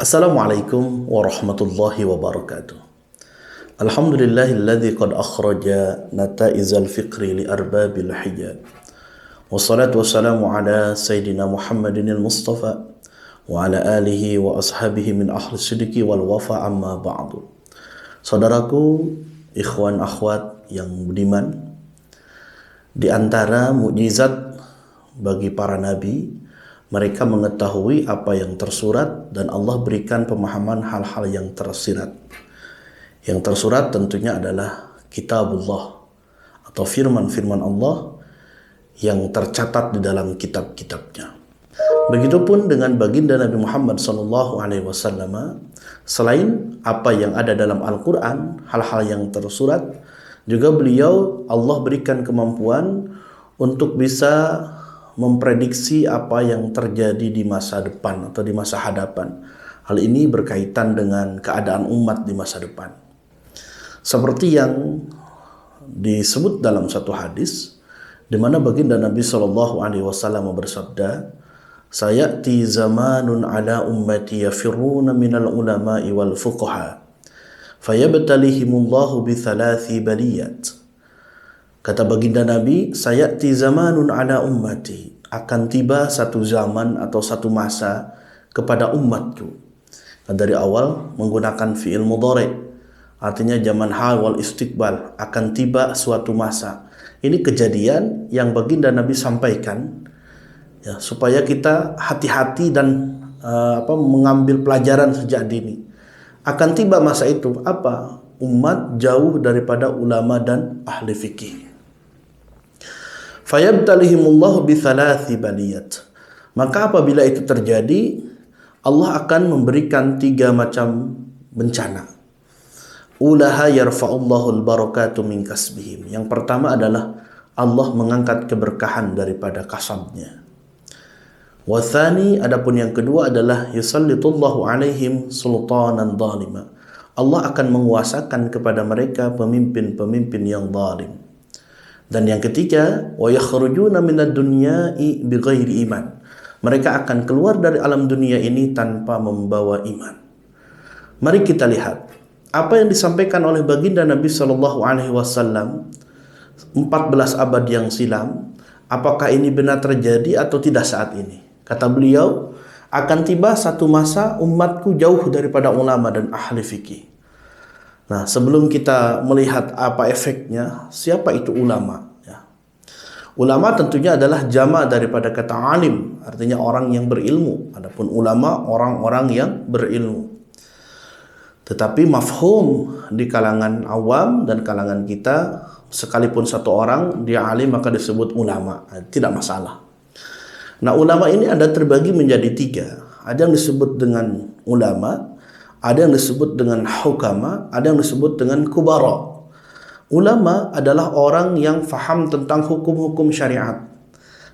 Assalamualaikum warahmatullahi wabarakatuh. Alhamdulillahilladzi qad akhraja nata'izal fiqri li arbabil hijab. Wassalatu wassalamu ala sayyidina Muhammadin al-Mustafa wa ala alihi wa ashabihi min ahli sidiki wal wafa amma ba'du. Saudaraku, ikhwan akhwat yang budiman, di antara mukjizat bagi para nabi, mereka mengetahui apa yang tersurat dan Allah berikan pemahaman hal-hal yang tersirat. Yang tersurat tentunya adalah kitabullah atau firman-firman Allah yang tercatat di dalam kitab-kitabnya. Begitupun dengan baginda Nabi Muhammad SAW, selain apa yang ada dalam Al-Quran, hal-hal yang tersurat, juga beliau Allah berikan kemampuan untuk bisa memprediksi apa yang terjadi di masa depan atau di masa hadapan. Hal ini berkaitan dengan keadaan umat di masa depan. Seperti yang disebut dalam satu hadis, di mana baginda Nabi SAW bersabda, "Sayati zamanun ala ummati yafirruna minal ulama'i wal fuqaha, fayabtalihimullahu bi thalathi baliyat." Kata baginda Nabi, sayati zamanun ala ummati, akan tiba satu zaman atau satu masa kepada umatku. Dari awal menggunakan fi'il mudhari', artinya zaman hal wal istiqbal, akan tiba suatu masa. Ini kejadian yang baginda Nabi sampaikan ya, supaya kita hati-hati dan mengambil pelajaran sejak dini. Akan tiba masa itu apa? Umat jauh daripada ulama dan ahli fikih. Fayabtalihimullahu bithalathi baliyat. Maka apabila itu terjadi, Allah akan memberikan 3 macam bencana. Ulaha yarfa'ullahu al-barakatu min kasbihim. Yang pertama adalah Allah mengangkat keberkahan daripada kasabnya. Wathani, adapun yang kedua adalah yusallitullahu alaihim sultanan zalima. Allah akan menguasakan kepada mereka pemimpin-pemimpin yang zalim. Dan yang ketiga, wa yakhrujuna minad dunya'i bighairi iman. Mereka akan keluar dari alam dunia ini tanpa membawa iman. Mari kita lihat apa yang disampaikan oleh baginda Nabi SAW 14 abad yang silam. Apakah ini benar terjadi atau tidak saat ini? Kata beliau, akan tiba satu masa umatku jauh daripada ulama dan ahli fikih. Nah, sebelum kita melihat apa efeknya, siapa itu ulama? Ya. Ulama tentunya adalah jama' daripada kata alim, artinya orang yang berilmu. Adapun ulama, orang-orang yang berilmu. Tetapi mafhum di kalangan awam dan kalangan kita, sekalipun satu orang dia alim maka disebut ulama, tidak masalah. Nah, ulama ini ada terbagi menjadi 3. Ada yang disebut dengan ulama, ada yang disebut dengan hukama, ada yang disebut dengan kubara. Ulama adalah orang yang faham tentang hukum-hukum syariat.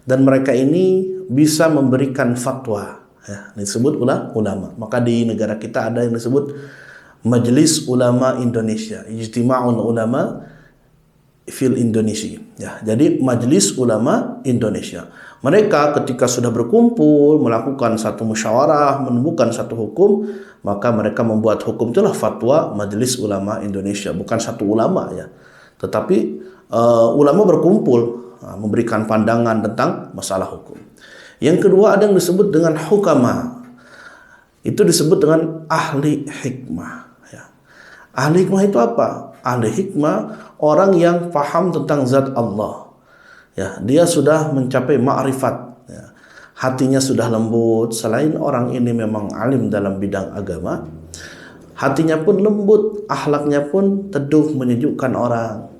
Dan mereka ini bisa memberikan fatwa. Ya, disebut ulama. Maka di negara kita ada yang disebut Majelis Ulama Indonesia. Ijtima'ul Ulama fil Indonesia. Ya, jadi Majelis Ulama Indonesia. Mereka ketika sudah berkumpul melakukan satu musyawarah, menemukan satu hukum, maka mereka membuat hukum, itulah fatwa Majelis Ulama Indonesia. Bukan satu ulama ya, tetapi ulama berkumpul memberikan pandangan tentang masalah hukum. Yang kedua ada yang disebut dengan hukama. Itu disebut dengan ahli hikmah ya. Ahli hikmah itu apa? Ahli hikmah orang yang paham tentang zat Allah. Ya, dia sudah mencapai ma'rifat ya. Hatinya sudah lembut. Selain orang ini memang alim dalam bidang agama, hatinya pun lembut, akhlaknya pun teduh, menyejukkan orang.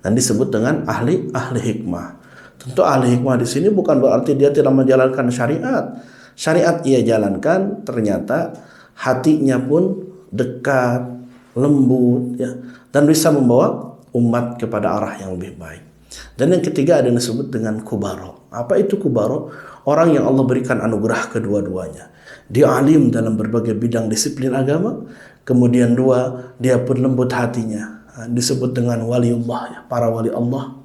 Dan disebut dengan ahli hikmah. Tentu ahli hikmah di sini bukan berarti dia tidak menjalankan syariat. Syariat ia jalankan, ternyata hatinya pun dekat, lembut ya, dan bisa membawa umat kepada arah yang lebih baik. Dan yang ketiga ada yang disebut dengan kubaro. Apa itu kubaro? Orang yang Allah berikan anugerah kedua-duanya. Dia alim dalam berbagai bidang disiplin agama. Kemudian 2, dia pun lembut hatinya. Disebut dengan waliullah ya, para wali Allah.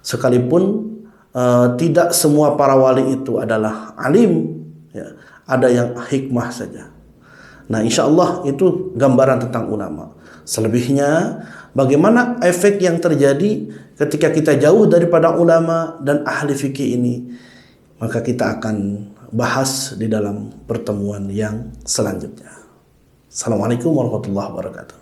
Sekalipun tidak semua para wali itu adalah alim, ya, ada yang hikmah saja. Nah, insya Allah itu gambaran tentang ulama. Selebihnya, bagaimana efek yang terjadi ketika kita jauh daripada ulama dan ahli fikih ini, maka kita akan bahas di dalam pertemuan yang selanjutnya. Assalamualaikum warahmatullahi wabarakatuh.